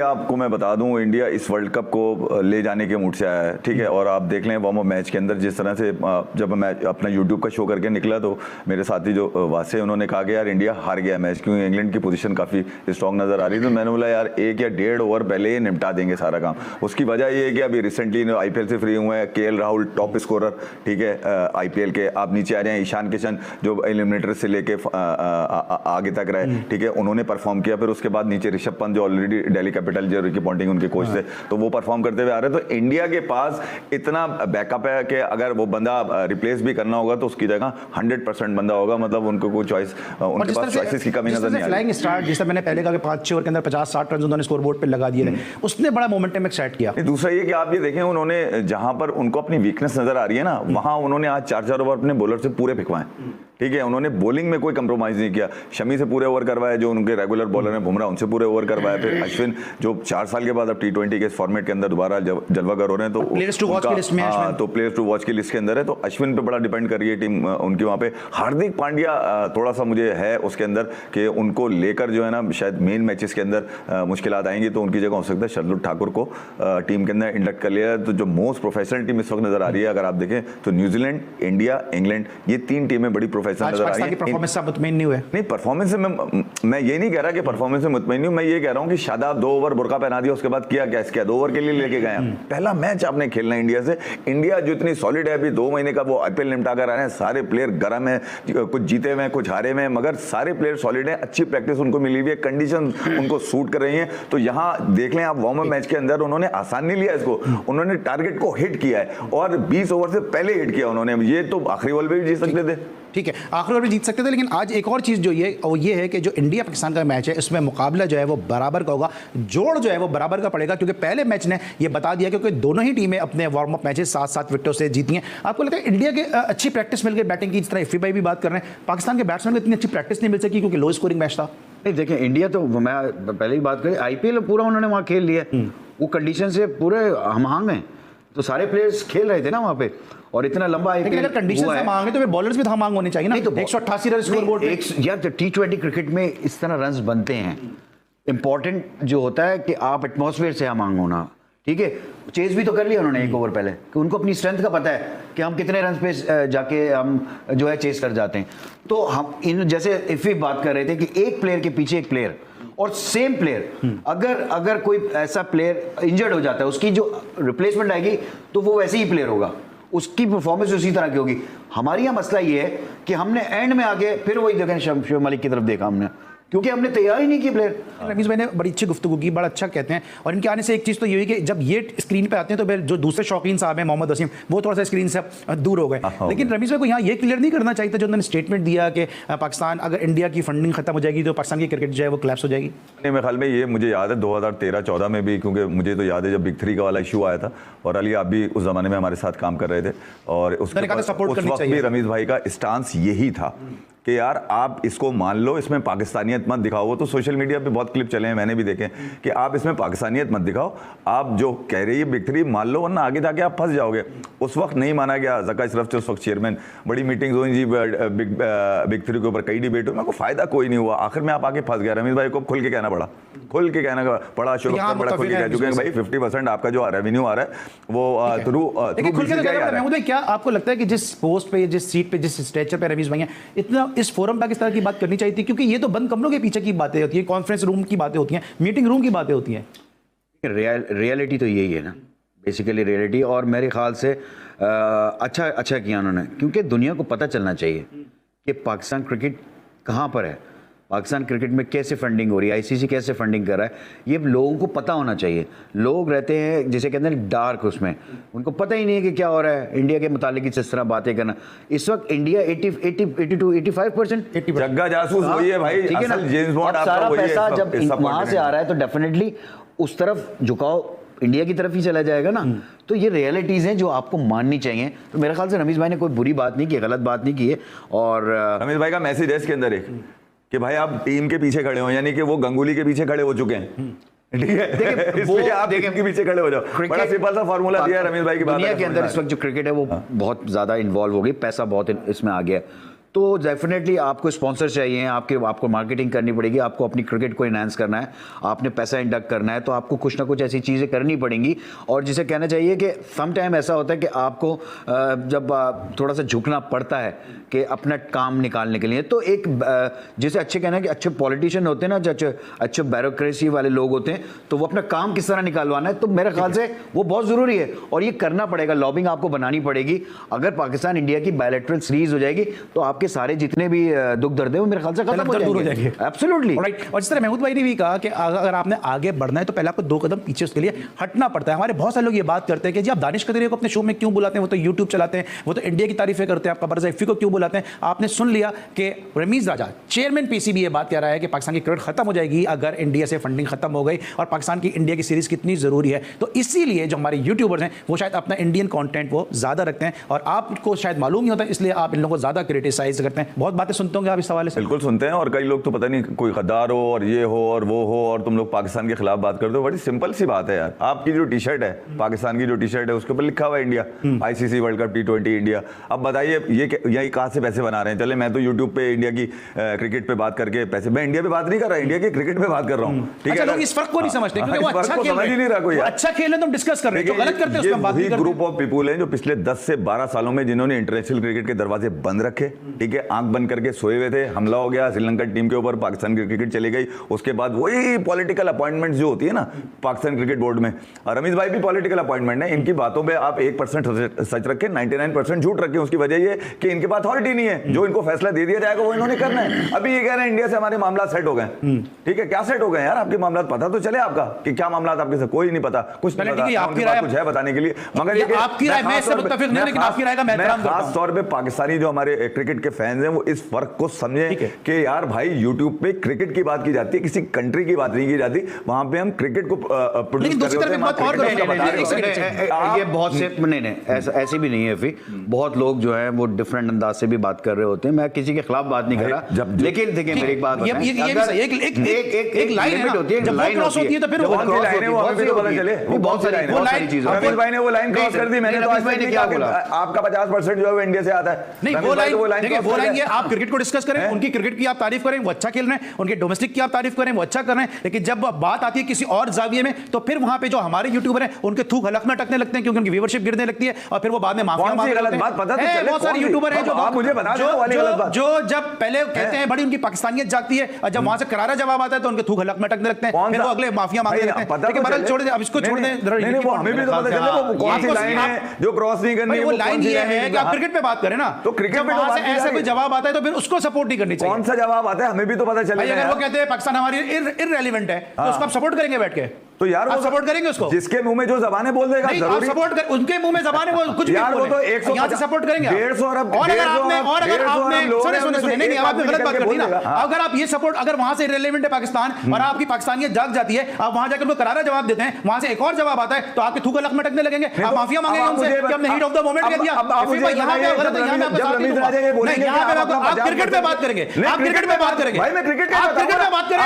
आपको मैं बता दूं, इंडिया इस वर्ल्ड कप को ले जाने के मूड से आया है, ठीक है। और आप देख लें वार्म अप मैच के अंदर जिस तरह से जब मैं अपना यूट्यूब का शो करके निकला तो मेरे साथी जो वासे उन्होंने कहा कि यार इंडिया हार गया मैच, क्योंकि इंग्लैंड की पोजीशन काफ़ी स्ट्रॉन्ग नज़र आ रही थी। तो मैंने बोला यार 1 या 1.5 ओवर पहले ही निपटा देंगे सारा काम। उसकी वजह ये है कि अभी रिसेंटली IPL से फ्री हुए हैं, KL राहुल टॉप स्कोरर, ठीक है, IPL के। आप नीचे आ रहे हैं ईशान किशन जो एलिमिनेटर से लेके आगे तक रहे, ठीक है, उन्होंने परफॉर्म किया। फिर उसके बाद नीचे ऋषभ पंत जो ऑलरेडी दिल्ली कैपिटल जो रिकी पॉन्टिंग उनके कोच थे, तो वो परफॉर्म करते हुए आ रहे हैं। तो इंडिया के पास इतना बैकअप है कि अगर वो बंदा रिप्लेस भी करना होगा तो उसकी जगह 100% बंदा होगा। मतलब उनको कोई चॉइस, उनके पास चॉइसेस की कमी नजर नहीं आ रही। फ्लाइंग स्टार्ट जैसे मैंने पहले कहा कि 5-6 ओवर के अंदर 50-60 रन उन्होंने स्कोर बोर्ड पे लगा दिए थे, उसने बड़ा मोमेंटम एक सेट किया। दूसरा ये कि आप ये देखें, उन्होंने जहां पर उनको अपनी वीकनेस नजर आ रही है ना, वहां उन्होंने आज 4-4 ओवर अपने बॉलर से पूरे फिकवाए, ठीक है। उन्होंने बॉलिंग में कोई कंप्रोमाइज नहीं किया। शमी से पूरे ओवर करवाए, जो उनके रेगुलर बॉलर हैं बुमराह, उनसे पूरे ओवर करवाए। फिर अश्विन जो 4 साल के बाद अब T20 के इस फॉर्मेट के अंदर दोबारा जलवा कर हो रहे हैं, तो प्लेयर्स टू वॉच की लिस्ट में है, तो प्लेयर्स टू वॉच की लिस्ट के अंदर है। तो अश्विन पे बड़ा डिपेंड कर रही है टीम उनकी वहां पे। हार्दिक पांड्या थोड़ा सा मुझे है उसके अंदर कि उनको लेकर जो है ना शायद मेन मैचेस के अंदर मुश्किलात आएंगी, तो उनकी जगह हो सकता है शार्दुल ठाकुर को टीम के अंदर इंडक्ट कर लिया। तो जो मोस्ट प्रोफेशनल टीम इस वक्त नजर आ रही है, अगर आप देखें तो न्यूजीलैंड, इंडिया, इंग्लैंड, ये 3 टीमें बड़ी प्रोफेशनल नजर आ रही है। परफॉर्मेंस से मुतमईन नहीं हुए? नहीं, परफॉर्मेंस से मैं ये नहीं कह रहा कि परफॉर्मेंस से मुतमईन नहीं हूं। मैं ये कह रहा हूं कि शादाब 2 ओवर बुरका पहना दिया, उसके बाद किया क्या? 2 ओवर के लिए लेके गए हैं। पहला मैच आपने खेलना है इंडिया से। इंडिया जो इतनी सॉलिड है, अभी 2 महीने का वो IPL निपटा कर आ रहे हैं, सारे प्लेयर गर्म है, कुछ जीते हुए हैं, कुछ हारे हुए हैं, मगर सारे प्लेयर सॉलिड है, अच्छी प्रैक्टिस उनको मिली हुई है, कंडीशन उनको सूट कर रही है। तो यहाँ देख लें आप, वार्म अप मैच के अंदर उन्होंने आसान नहीं लिया इसको, उन्होंने टारगेट को हिट किया है और 20 ओवर से पहले हिट किया उन्होंने। ये तो आखिरी बॉल पे भी जीत सकते थे, ठीक है, आखिरी ओवर में जीत सकते थे। लेकिन आज एक और चीज़ जो ये है कि जो इंडिया पाकिस्तान का मैच है, इसमें मुकाबला जो है वो बराबर का होगा, जोड़ जो है वो बराबर का पड़ेगा, क्योंकि पहले मैच ने ये बता दिया क्योंकि दोनों ही टीमें अपने वार्म अप मैचेस 7-7 विकेटों से जीती हैं। आपको लगता है इंडिया के अच्छी प्रैक्टिस मिल गई बैटिंग की, जिस तरह इफ़ी भाई भी बात कर रहे हैं, पाकिस्तान के बैट्समैन को इतनी अच्छी प्रैक्टिस नहीं मिल सकी क्योंकि लो स्कोरिंग मैच था? नहीं, देखिए इंडिया तो मैं पहले ही बात करी, IPL पूरा उन्होंने वहाँ खेल लिया, वो कंडीशन से पूरे हम हांग हैं, तो सारे प्लेयर्स खेल रहे थे ना वहाँ पे, और इतना लंबा IPL अगर कंडीशन से मांगे तो बॉलर्स भी मांग होनी चाहिए ना। तो 188 रन स्कोर बोर्ड यार, T20 क्रिकेट में इस तरह रन्स बनते हैं। इंपॉर्टेंट जो होता है कि आप एटमॉस्फेयर से मांग होना, ठीक है। चेज भी तो कर लिया उन्होंने 1 ओवर पहले, कि उनको अपनी स्ट्रेंथ का पता है कि हम कितने रन पे जाके हम जो है चेस कर जाते हैं। तो हम इन जैसे इफ़ी बात कर रहे थे कि एक प्लेयर के पीछे एक प्लेयर, और सेम प्लेयर, अगर कोई ऐसा प्लेयर इंजर्ड हो जाता है, उसकी जो रिप्लेसमेंट आएगी तो वो वैसे ही प्लेयर होगा, उसकी परफॉर्मेंस उसी तरह की होगी। हमारी यहाँ मसला ये है कि हमने एंड में आके फिर वही देखें, शोएब मलिक की तरफ देखा हमने, क्योंकि हमने तैयार ही नहीं की प्लेयर। रमीज भाई ने बड़ी अच्छी गुफ्तगू की, बड़ा अच्छा कहते हैं। और इनके आने से एक चीज़ तो ये हुई कि जब ये स्क्रीन पे आते हैं तो फिर जो दूसरे शौकीन साहब हैं मोहम्मद वसीम, वो थोड़ा सा स्क्रीन से दूर हो गए। लेकिन रमीज भाई को यहाँ ये क्लियर नहीं करना चाहिए था जो उन्होंने स्टेटमेंट दिया कि पाकिस्तान, अगर इंडिया की फंडिंग खत्म हो जाएगी तो पाकिस्तान की क्रिकेट जो है वो क्लैप्स हो जाएगी? मेरे ख्याल में ये मुझे याद है 2013-14 में भी, क्योंकि मुझे तो याद है जब बिग 3 का वाला इशू आया था, और अली आप भी उस जमाने में हमारे साथ काम कर रहे थे, और उस वक्त भी रमीज भाई का स्टांस यही था कि यार आप इसको मान लो, इसमें पाकिस्तानियत मत दिखाओ। वो तो सोशल मीडिया पे बहुत क्लिप चले हैं, मैंने भी देखे, कि आप इसमें पाकिस्तानियत मत दिखाओ, आप जो कह रही है बिग 3 मान लो, वरना आगे जाके आप फंस जाओगे। उस वक्त नहीं माना गया। ज़का अशरफ थे उस वक्त चेयरमैन, बड़ी मीटिंग्स हुई जी बिग 3 के ऊपर, कई डिबेट हुई, मेरे को फायदा कोई नहीं हुआ। आखिर में आप आके फंस गया। रमीज भाई को खुल के कहना पड़ा, खुल के कहना पड़ा, शुरू बड़ा खुल के कह चुके हैं भाई 50% आपका जो रेवेन्यू आ रहा है वो थ्रू। क्या आपको लगता है कि जिस पोस्ट पे, जिस सीट पे, जिस स्टेचर पे रमीज भाई हैं, इतना इस फोरम पर किस तरह की बात करनी चाहिए थी? क्योंकि ये तो बंद कमरों के पीछे की बातें होती है, कॉन्फ्रेंस रूम की बातें होती हैं, मीटिंग रूम की बातें होती हैं। रियलिटी तो यही है ना, बेसिकली रियलिटी। और मेरे ख्याल से अच्छा किया उन्होंने, क्योंकि दुनिया को पता चलना चाहिए कि पाकिस्तान क्रिकेट कहाँ पर है, पाकिस्तान क्रिकेट में कैसे फंडिंग हो रही है, ICC कैसे फंडिंग कर रहा है, ये लोगों को पता होना चाहिए। लोग रहते हैं जिसे कहते हैं डार्क, उसमें उनको पता ही नहीं है कि क्या हो रहा है। इंडिया के मुतालिक इस तरह बातें करना, इस वक्त इंडिया 82-85% जग्गा जासूस वही है भाई, ठीक है ना। जेम्स बॉन्ड सारा पैसा जब वहां से आ रहा है तो डेफिनेटली उस तरफ झुकाव इंडिया की तरफ ही चला जाएगा ना। तो ये रियलिटीज हैं जो आपको माननी चाहिए। तो मेरे ख्याल से रमीज भाई ने कोई बुरी बात नहीं की, गलत बात नहीं की है। और रमीज भाई का मैसेज है इसके अंदर एक, कि भाई आप टीम के पीछे खड़े हो, यानी कि वो गंगुली के पीछे खड़े हो चुके हैं, ठीक है, इसलिए आप टीम के पीछे खड़े हो जाओ। बड़ा सिंपल सा फार्मूला दिया रमीज भाई की बात। दुनिया के अंदर इस वक्त जो क्रिकेट है वो बहुत ज्यादा इन्वॉल्व हो गई, पैसा बहुत इसमें आ गया। तो डेफिनेटली आपको स्पॉन्सर चाहिए, आपको मार्केटिंग करनी पड़ेगी, आपको अपनी क्रिकेट को इनहांस करना है, आपने पैसा इंडक्ट करना है, तो आपको कुछ ना कुछ ऐसी चीज़ें करनी पड़ेंगी। और जिसे कहना चाहिए कि सम टाइम ऐसा होता है कि आपको जब थोड़ा सा झुकना पड़ता है कि अपना काम निकालने के लिए, तो एक जिसे अच्छे कहना है कि अच्छे पॉलिटिशियन होते हैं ना, जो अच्छे ब्यूरोक्रेसी वाले लोग होते हैं, तो वो अपना काम किस तरह निकालवाना है, तो मेरे ख्याल से वो बहुत ज़रूरी है और ये करना पड़ेगा। लॉबिंग आपको बनानी पड़ेगी। अगर पाकिस्तान इंडिया की बायलैटरल सीरीज हो जाएगी तो आपके सारे जितने भी दुख दर्द है वो मेरे ख्याल से खत्म हो जाएंगे। Absolutely right. और जिस तरह महमूद भाई ने भी कहा कि अगर आपने आगे बढ़ना है तो पहले आपको 2 कदम पीछे उसके लिए हटना पड़ता है। हमारे बहुत सारे लोग ये बात करते हैं कि जी आप दानिश कदरिया को अपने शो में क्यों बुलाते हैं, वो तो यूट्यूब चलाते हैं, वो तो इंडिया की तारीफें करते हैं, आप कबर ज़ैफ़ी को क्यों बुलाते हैं। आपने सुन लिया कि रमीज़ राजा चेयरमैन पीसीबी ये बात कह रहा है कि पाकिस्तान की क्रिकेट खत्म हो जाएगी अगर इंडिया से फंडिंग खत्म हो गई और पाकिस्तान की इंडिया की सीरीज कितनी जरूरी है। तो इसीलिए जो हमारे यूट्यूबर्स हैं वो शायद अपना इंडियन कंटेंट वो ज्यादा रखते हैं और आपको शायद मालूम नहीं होता, इसलिए आप इन लोगों को ज्यादा क्रिटिसाइज करते हैं। बहुत बातें सुनते होंगे आप इस हवाले से। बिल्कुल सुनते हैं, और कई लोग तो पता नहीं कोई गद्दार हो और ये हो और वो हो और तुम लोग पाकिस्तान के खिलाफ बात करते हो। बड़ी सिंपल सी बात है यार, आपकी जो टी शर्ट है, पाकिस्तान की जो टी शर्ट है उसके ऊपर लिखा हुआ है India, ICC world cup T20 India. अब बताइए ये कहाँ से पैसे बना रहे हैं? चले मैं तो यूट्यूब पे इंडिया की क्रिकेट पे बात करके पैसे, मैं इंडिया पे बात नहीं कर रहा, इंडिया की क्रिकेट पे बात कर रहा हूँ। ठीक है, लोग इस फर्क को नहीं समझते क्योंकि वो अच्छा खेल समझ ही नहीं रहा कोई। अच्छा खेल है तो हम डिस्कस कर रहे हैं, जो गलत करते हैं उसमें बात नहीं करते। ग्रुप ऑफ पीपल हैं जो पिछले 10 से 12 सालों में जिन्होंने इंटरनेशनल क्रिकेट के दरवाजे बंद रखे, ठीक है, आंख बंद करके सोए हुए थे, हमला हो गया श्रीलंकन टीम के ऊपर, पाकिस्तान की क्रिकेट चली गई। उसके बाद वही पॉलिटिकल अपॉइंटमेंट जो होती है ना पाकिस्तान क्रिकेट बोर्ड में, रमीज भाई भी पॉलिटिकल अपॉइंटमेंट है, इनकी बातों पे आप 1% सच रखें, 99% झूठ रखें। उसकी वजह ये कि इनके पास अथॉरिटी नहीं है, जो इनको फैसला दे दिया जाएगा वो इन्होंने करना है। अभी ये कह रहे हैं इंडिया से हमारे मामला सेट हो गए, ठीक है, क्या सेट हो गए यार? आपके मामला पता तो चले आपका कि क्या मामला आपके साथ, कोई नहीं पता, कुछ नहीं पता, आपकी राय कुछ है बताने के लिए, मगर आपकी राय मैं इससे मुत्तफिक नहीं, लेकिन आपकी राय का मैं एहतराम करता हूं। खास तौर पे पाकिस्तानी जो हमारे क्रिकेट के फैंस हैं वो इस फर्क को समझे कि यार भाई यूट्यूब पे क्रिकेट की बात की जाती है, किसी कंट्री की बात नहीं की जाती। वहां पे हम क्रिकेट को प्रोड्यूस कर रहे होते हैं। ये बहुत से नहीं ऐसे भी नहीं है। फिर बहुत लोग जो है वो डिफरेंट अंदाज से भी बात कर रहे होते हैं, मैं किसी के खिलाफ बात नहीं कर रहा, लेकिन देखिए मेरी एक बात, एक लाइन होती है, जब लाइन क्रॉस होती है तो फिर बहुत सारी चीजें, रमेश भाई ने वो लाइन क्रॉस कर दी, मैंने तो आज तक क्या बोला, आपका 50% जो है इंडिया से आता है। नहीं, वो लाइन ये आप क्रिकेट को डिस्कस करें, उनकी क्रिकेट की आप तारीफ करें, वो अच्छा खेल रहे हैं, उनके डोमेस्टिक की आप तारीफ करें, वो अच्छा कर रहे हैं, लेकिन जब बात आती है किसी और जाविये में तो फिर वहां पे जो हमारे यूट्यूबर हैं उनके थूक हलक में अटकने लगते हैं क्योंकि उनकी व्यूअरशिप गिरने लगती है और फिर वो बाद में माफिया मांगते हैं। बहुत सारे यूट्यूबर हैं जो जब पहले कहते हैं बड़ी उनकी पाकिस्तानियत जागती है और जब वहां से करारा जवाब आता है तो उनके थूक हलक में अटकने लगते हैं, फिर वो अगले माफिया मांगने लगते हैं। लेकिन बदल छोड़ दे, अब इसको छोड़ दें, वो हमें भी तो पता चले वो कौन सी लाइन है जो क्रॉस नहीं करनी। वो लाइन ये है कि आप क्रिकेट पे बात करें ना, तो क्रिकेट पे वहां से ऐसा कोई जवाब आता है तो फिर उसको सपोर्ट नहीं करनी चाहिए। कौन सा जवाब आता है हमें भी तो पता चले। अगर वो कहते हैं पाकिस्तान हमारी इररेलेवेंट है तो उसको आप सपोर्ट करेंगे बैठ के, तो यार आप सपोर्ट करेंगे उसको, जिसके मुंह में जो जबानें बोल देगा आप सपोर्ट कर, उनके मुंह में जबान है वो कुछ यार भी वो तो 100 यहां से सपोर्ट करेंगे 150 अरब और अगर आपने सुने नहीं आपने गलत बात कर दी ना, अगर आप ये सपोर्ट, अगर वहां से इररिलेवेंट है पाकिस्तान और आपकी पाकिस्तानियत जाग जाती है, आप वहां जाकर उनको करारा जवाब देते हैं, वहां से एक और जवाब आता है तो आपके थूक अलग में अटकने लगेंगे, आप माफिया मांगेंगे उनसे कि हमने हीट ऑफ द मोमेंट कह दिया। यहां पे गलत है, यहां पे आपका साथ नहीं, यहां पे आप क्रिकेट पे बात करेंगे, आप क्रिकेट पे बात करेंगे भाई, मैं क्रिकेट पे बात करें,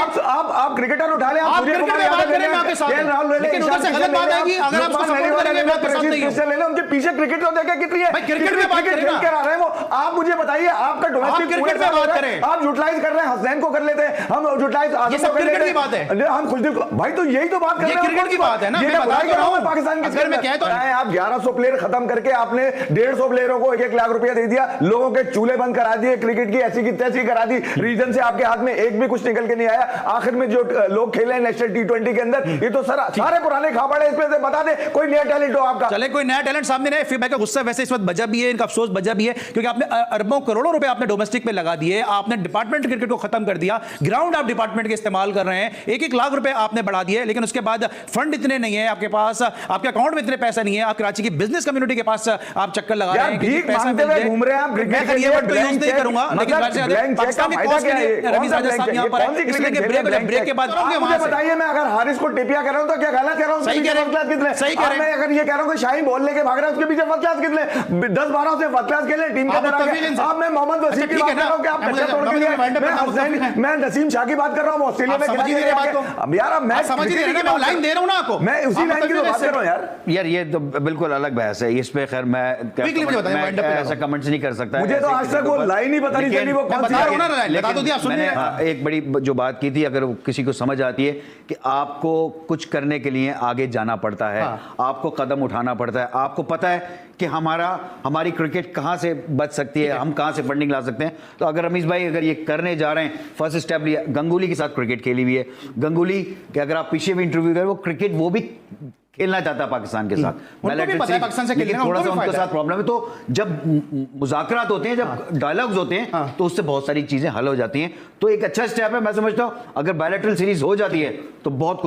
आप क्रिकेटर उठा ले, आप क्रिकेट पे बात करें, मैं आपके साथ, लेकिन उधर से गलत बात आएगी अगर आप उसको सपोर्ट करेंगे मैं आपके साथ नहीं हूं। ले लो उनके पीछे क्रिकेट तो देखा कितनी है भाई, क्रिकेट में बात करें करा रहे हैं वो, आप मुझे बताइए आपका डोमेस्टिक क्रिकेट में बात करें, आप यूटिलाइज कर रहे हैं, हसनैन को कर लेते हैं हम, यूटिलाइज ये सब क्रिकेट की बात है, हम खुशदिल भाई तो यही तो बात कर रहे हैं, क्रिकेट की बात है ना, मैं बता रहा हूं पाकिस्तान की। अगर मैं कहता हूं आप 1100 प्लेयर खत्म करके आपने 150 प्लेयरों को 1-1 लाख रुपया दे दिया, लोगों के चूल्हे बंद करा दिए, क्रिकेट की ऐसी की तैसी करा दी, रीजन से आपके हाथ में एक भी कुछ निकल के नहीं आया। आखिर में जो लोग खेले नेशनल T20 के अंदर, ये तो सारे पुराने खाबड़ है, इसमें से बता दे कोई नया टैलेंट हो आपका। चले कोई नया टैलेंट सामने नहीं, फिर का गुस्सा वैसे इस वक्त बजा भी है, इनका अफसोस बजा भी है क्योंकि आपने अरबों करोड़ों रुपए आपने डोमेस्टिक पे लगा दिए, आपने डिपार्टमेंट क्रिकेट को खत्म कर दिया, ग्राउंड आप डिपार्टमेंट के इस्तेमाल कर रहे हैं, 1-1 लाख रुपए आपने बढ़ा दिए, लेकिन उसके बाद फंड इतने नहीं है आपके पास, आपके अकाउंट में इतने पैसा नहीं है, आप कराची की बिजनेस कम्युनिटी के पास आप चक्कर लगा रहे हैं कि पैसा मिल जाए, घूम रहे हैं आप, मैं ये वर्ड तो यूज नहीं करूंगा, लेकिन पाकिस्तान की कॉस्ट के लिए रमीज राजा साहब यहां पर है, इसलिए ब्रेक के बाद मुझे बताइए, मैं अगर हारिस को टिपिया कह रहा हूँ तो क्या गलत कह रहा हूँ? सही कह रहे हैं। फर्स्ट क्लास कितने? सही कह अब रहे मैं हैं। अगर ये कह रहा हूँ कि शाहीन बॉल लेके भाग रहा है उसके पीछे फर्स्ट क्लास कितने? 10-12 से फर्स्ट क्लास खेले टीम के आप अंदर आ मुस्तफिल गए। इनसे- अब मैं मोहम्मद वसीम अच्छा, की ठीक बात है कर रहा हूँ कि आप ना, कच्चा तोड़ के मैं लिए वाइंड अप मैं करना हसनैन मुस्तफिल मैं नसीम शाह की बात कर रहा हूँ ऑस्ट्रेलिया आप में समझ ही खिलाड़ी नहीं रहे है। बात को। अब यार अब मैं आप समझ ही नहीं रहे ना, मैं लाइन दे रहा हूँ ना आपको। मैं उसी आप लाइन की तो मुस्तफिल बात कर रहा हूँ यार। यार ये तो बिल्कुल अलग बहस है, इस पे खैर मैं Quickly मुझे बताइए, wind up पे ऐसा कमेंट्स नहीं कर सकता। मुझे तो ऐसे आज किसी तक के वो ऊपर। लाइन ही पता नहीं लेकिन- चली वो मैं कौन सी बता रहा हूँ ना, है। बता तो दिया, आप सुन नहीं मैंने रहे। एक बड़ी जो बात की थी, अगर किसी को समझ आती है कि आपको कुछ करने के लिए आगे जाना पड़ता है, हाँ। आपको कदम उठाना पड़ता है, आपको पता है कि हमारी क्रिकेट कहाँ से बच सकती है, हम कहाँ से फंडिंग ला सकते हैं। तो अगर रमीज भाई अगर ये करने जा रहे हैं, फर्स्ट स्टेप लिया, गंगुली के साथ क्रिकेट खेली हुई है, गंगूली के अगर आप पीछे भी इंटरव्यू करें, वो क्रिकेट वो भी खेलना चाहता है पाकिस्तान के साथ। उनको भी पता है पाकिस्तान से खेलने लेकिन का, थोड़ा उनको सा भी उनके फायदा साथ है। प्रॉब्लम है। तो जब मुज़ाकरात होते हैं, जब डायलॉग्स होते हैं, तो उससे बहुत सारी चीजें हल हो जाती हैं। तो एक अच्छा स्टेप है, मैं समझता हूं अगर बायलैटरल सीरीज हो जाती है तो बहुत